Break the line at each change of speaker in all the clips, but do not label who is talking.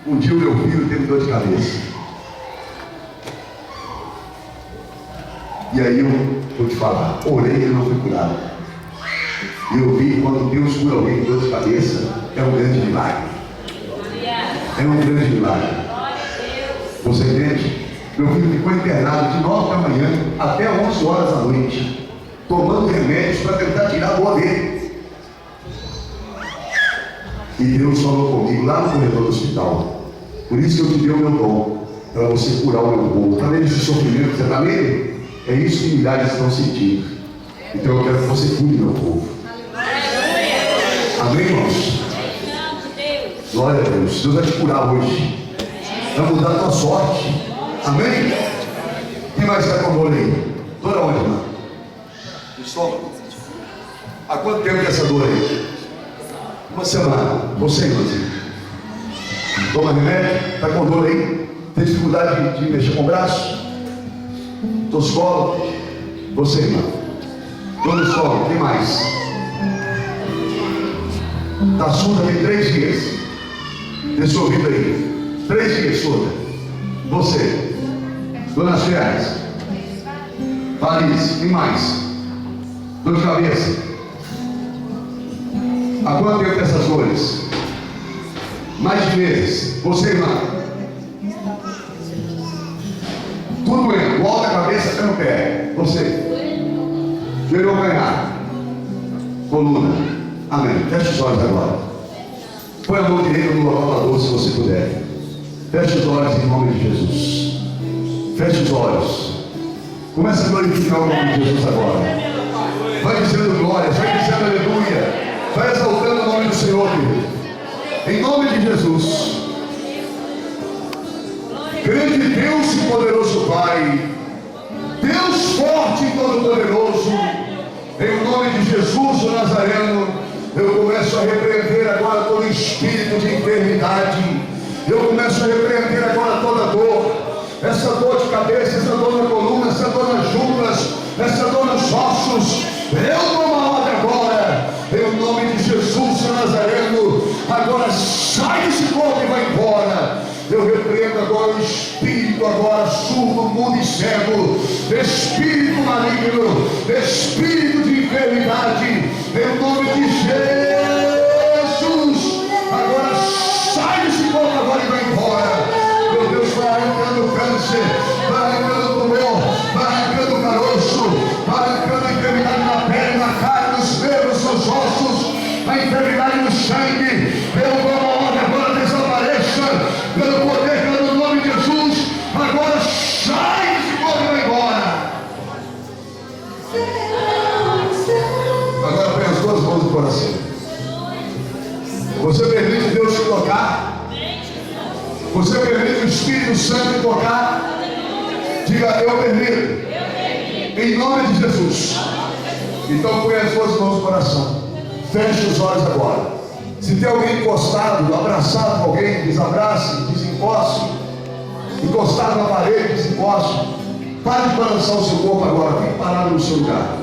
Um dia o meu filho teve dor de cabeça. E aí eu vou te falar, orei e ele não foi curado. E eu vi que quando Deus cura alguém com dor de cabeça, é um grande milagre. É um grande milagre. Você entende? Meu filho ficou internado de 9 da manhã até 11 horas da noite, tomando remédios para tentar tirar a dor dele. E Deus falou comigo lá no corredor do hospital: por isso que eu te dei o meu dom, para você curar o meu povo. Está vendo esse sofrimento que você está nele? É isso que milhares estão sentindo. Então eu quero que você cure meu povo. Amém, irmãos? Glória a Deus. Deus vai te curar hoje. Vai mudar a tua sorte. Amém? Quem mais está com dor aí? Dor aonde, irmão? No estômago. Há quanto tempo é essa dor aí? Uma semana. Você, irmãozinho? Toma remédio? Está com dor aí? Tem dificuldade de mexer com o braço? Toscolo? Você, irmão? Dor no estômago. Quem mais? Está surda tem 3 dias. Desse ouvido aí. 3 dias surda. Você? Dona Férias? Paris? Quem mais? Dor de cabeça? Há quanto tempo essas dores? Mais de meses. Você, irmã? Tudo doendo. Volta a cabeça até no pé. Você? Joelho ganhar. Coluna. Amém. Feche os olhos agora. Põe a mão direita no local da dor, se você puder. Feche os olhos em nome de Jesus. Feche os olhos. Começa a glorificar o nome de Jesus agora. Vai dizendo glórias, vai dizendo aleluia. Vai exaltando o nome do Senhor, querido. Em nome de Jesus. Grande Deus e poderoso Pai, Deus forte e todo-poderoso, em nome de Jesus o Nazareno, eu começo a repreender agora todo espírito de enfermidade. Eu começo a repreender agora toda dor, essa dor de cabeça, essa dor na coluna, essa dor nas juntas, essa dor nos ossos. Eu dou uma ordem agora, em nome de Jesus o Nazareno, agora sai desse corpo e vai embora. Eu repreendo agora o espírito agora surdo, mudo e cego, espírito maligno, espírito de enfermidade, em nome de Jesus. Agora sai desse corpo agora e vai embora. Meu Deus, vai arrancando câncer, vai arrancando tumor, vai arrancando caroço, vai arrancando a enfermidade na pele, na carne, nos nervos, nos ossos, a enfermidade no sangue. Eu dou uma ordem agora, desapareça pelo poder, pelo nome de Jesus. Agora sai desse corpo e vai embora. Agora põe as 2 mãos no coração. Você permite Deus te tocar? Você permite o Espírito Santo te tocar? Diga, eu permito. Em nome de Jesus. Então põe as 2 mãos no coração. Feche os olhos agora. Se tem alguém encostado, abraçado com alguém, desabrace, desencoste. Encostado na parede, desencoste. Pare de balançar o seu corpo agora. Fique parado no seu lugar.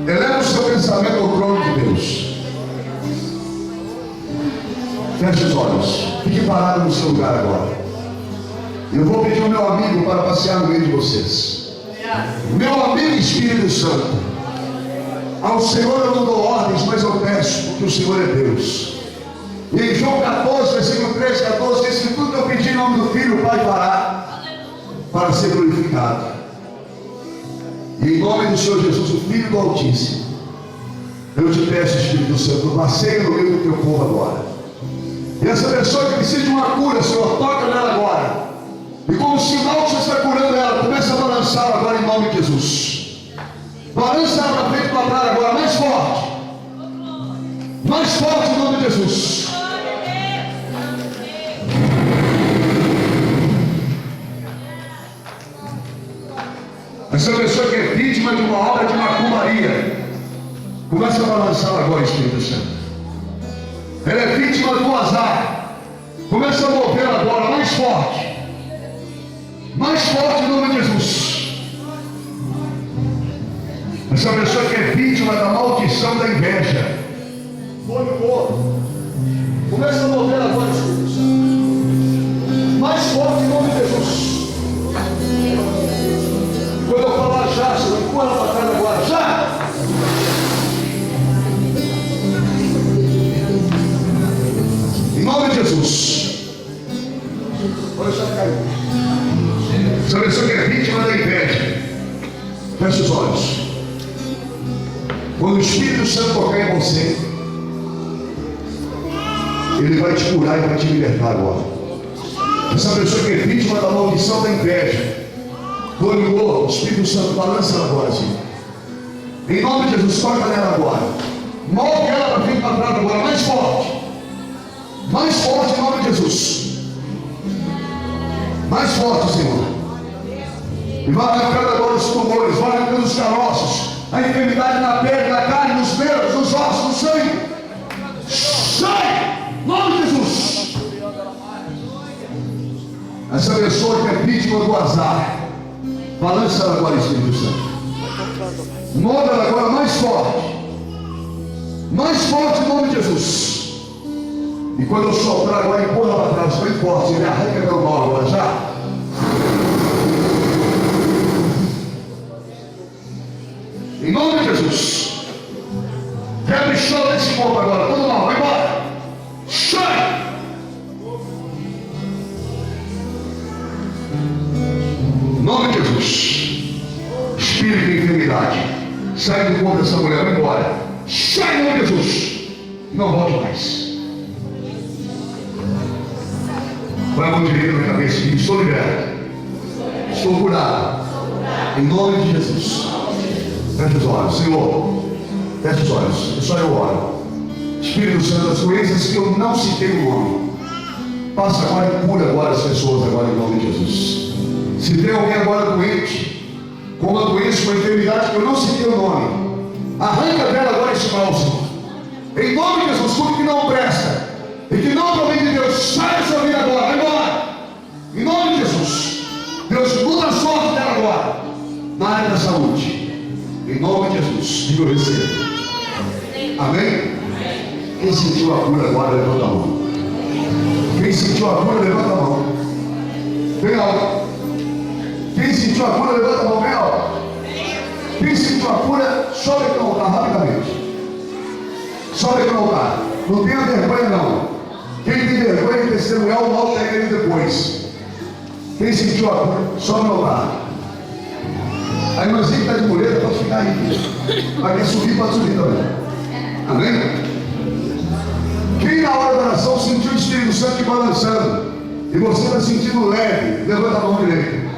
Eleva o seu pensamento ao trono de Deus. Feche os olhos. Fique parado no seu lugar agora. Eu vou pedir ao meu amigo para passear no meio de vocês. Meu amigo Espírito Santo, ao Senhor eu não dou ordens, mas eu peço, porque o Senhor é Deus. E em João 14, versículo 13, 14, diz que tudo que eu pedi em nome do Filho, o Pai fará, para ser glorificado. E em nome do Senhor Jesus, o Filho do Altíssimo, eu te peço, Espírito Santo, passeia no meio do teu povo agora. E essa pessoa que precisa de uma cura, Senhor, toca nela agora. E como sinal que você está curando ela, começa a balançar agora em nome de Jesus. Balança ela para frente e para trás agora, mais forte. Mais forte em nome de Jesus. Essa pessoa que é vítima de uma obra de macumbaria, começa a balançar agora, Espírito Santo. Ela é vítima do azar. Começa a mover agora, mais forte. Mais forte em nome de Jesus. Essa pessoa que é vítima da maldição da inveja. Começa a mover agora, Espírito. Jesus. Olha só, essa pessoa que é vítima da inveja, feche os olhos. Quando o Espírito Santo tocar em você, Ele vai te curar e vai te libertar agora. Essa pessoa que é vítima da maldição da inveja, quando o Espírito Santo balança ela agora assim, em nome de Jesus, toca nela agora, move ela para frente e para trás agora, mais forte em nome de Jesus, mais forte, Senhor, e vai arrancando agora os tumores, vai arrancando os caroços, a enfermidade na pele, na carne, nos nervos, nos ossos, no sangue, sai, em nome de Jesus. Essa pessoa que é vítima do azar, balança ela agora, Espírito Santo. Move ela agora mais forte em nome de Jesus. E quando eu soprar agora, empurra para trás, bem forte, ele arranca meu mal agora já. Em nome de Jesus. Quebra e chão desse corpo agora, todo mal, vai embora. Sai! Em nome de Jesus. Espírito de enfermidade, sai do corpo dessa mulher, vai embora. Sai em nome de Jesus. Não volte mais. Põe a mão direita na cabeça e diz: estou liberto. Estou curado. Em nome de Jesus. Feche os olhos, Senhor. Feche os olhos. É só eu oro. Espírito Santo, as doenças que eu não citei o nome, passa agora e cura agora as pessoas agora em nome de Jesus. Se tem alguém agora doente, com uma doença, com uma enfermidade que eu não citei o nome, arranca dela agora esse mal, Senhor. Em nome de Jesus, tudo que não presta e que não provém de Deus, sai da sua vida agora, vai embora. Em nome de Jesus, Deus muda a sorte dela agora, na área da saúde. Em nome de Jesus, diga eu recebo. Amém? Quem sentiu a cura agora, levanta a mão. Quem sentiu a cura, levanta a mão. Bem alto. Quem sentiu a cura, levanta a mão, bem alto. Quem sentiu a cura, sobe aqui no altar rapidamente. Sobe aqui no altar. Não tenha vergonha não. Quem tem vergonha de testemunhar o mal da igreja depois. Quem sentiu a cura, sobe no altar. A irmãzinha que está de muleta pode ficar aí. Mas quem subir, pode subir também. Amém? Quem na hora da oração sentiu o Espírito Santo te balançando e você está sentindo leve, levanta a mão direita.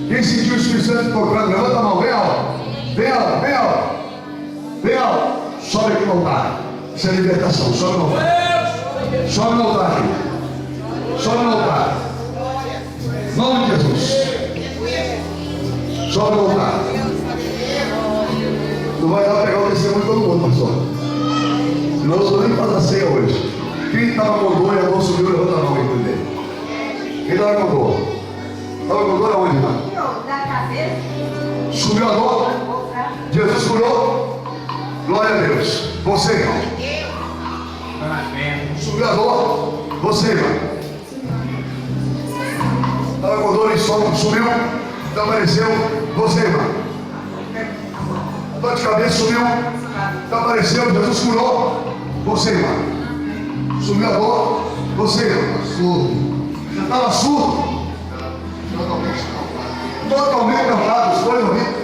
Quem sentiu o Espírito Santo te tocando, levanta a mão, bem alto. Bem alto, bem alto. Bem alto. Sobe aqui no altar. Isso é libertação. Sobe no altar. Sobe no altar aqui. Sobe no altar. Em nome de Jesus. Sobe no altar. Não vai dar para pegar o testemunho de todo mundo, pastor. Senão eu sou nem para a ceia hoje. Quem estava com dor e a dor subiu, levanta a mão aí para ele. Quem estava com dor? Estava com dor aonde, irmão?
Da cabeça.
Subiu a dor? Jesus curou? Glória a Deus. Você, irmão. Subiu a dor? Você, irmão. Estava com dor em estômago, subiu? Apareceu? Você, irmão. A dor de cabeça subiu? Apareceu? Jesus curou? Você, irmão. Subiu a dor? Você, irmão. Surdo. Já estava surdo? Totalmente calado, os dois ouvidos.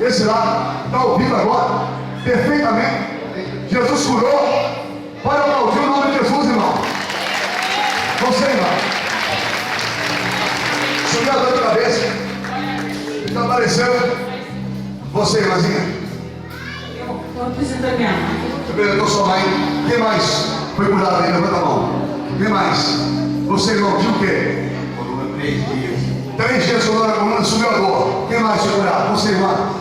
Esse lá está ouvindo agora, perfeitamente. Jesus curou. Para aplaudir o nome de Jesus, irmão. Você, irmão. Subiu a dor de cabeça. Então apareceu. Você, irmãzinha.
Eu preciso da minha mãe.
Representou sua mãe. Quem mais foi curado aí? Levanta a mão. Quem mais? Você, irmão, tinha o quê? 3 dias. 3 dias com dor na coluna, subiu a dor. Quem mais foi curado? Você, irmã.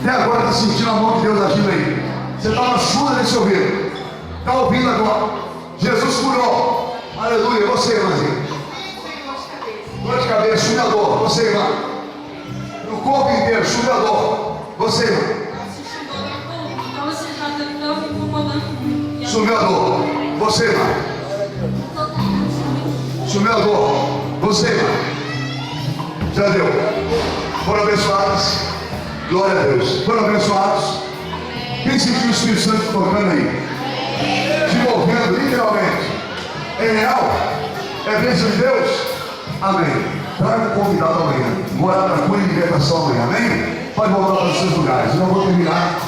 Até agora está sentindo a mão de Deus agindo aí. Você estava surda nesse ouvido. Está ouvindo agora. Jesus curou. Aleluia. Você, irmãzinha. Dor de cabeça, subiu a dor. Você, irmã. No corpo inteiro, subiu a dor. Você, irmã. Sumiu a dor. Você, irmã. Sumiu a dor. Você, irmã. Já deu. Foram abençoados. Glória a Deus. Foram abençoados. Quem sentiu o Espírito Santo tocando aí? te movendo literalmente. É real? É bênção de Deus? Amém. Traga um convidado amanhã. Morada, cura e libertação amanhã. Amém? Pode voltar para os seus lugares. Eu não vou terminar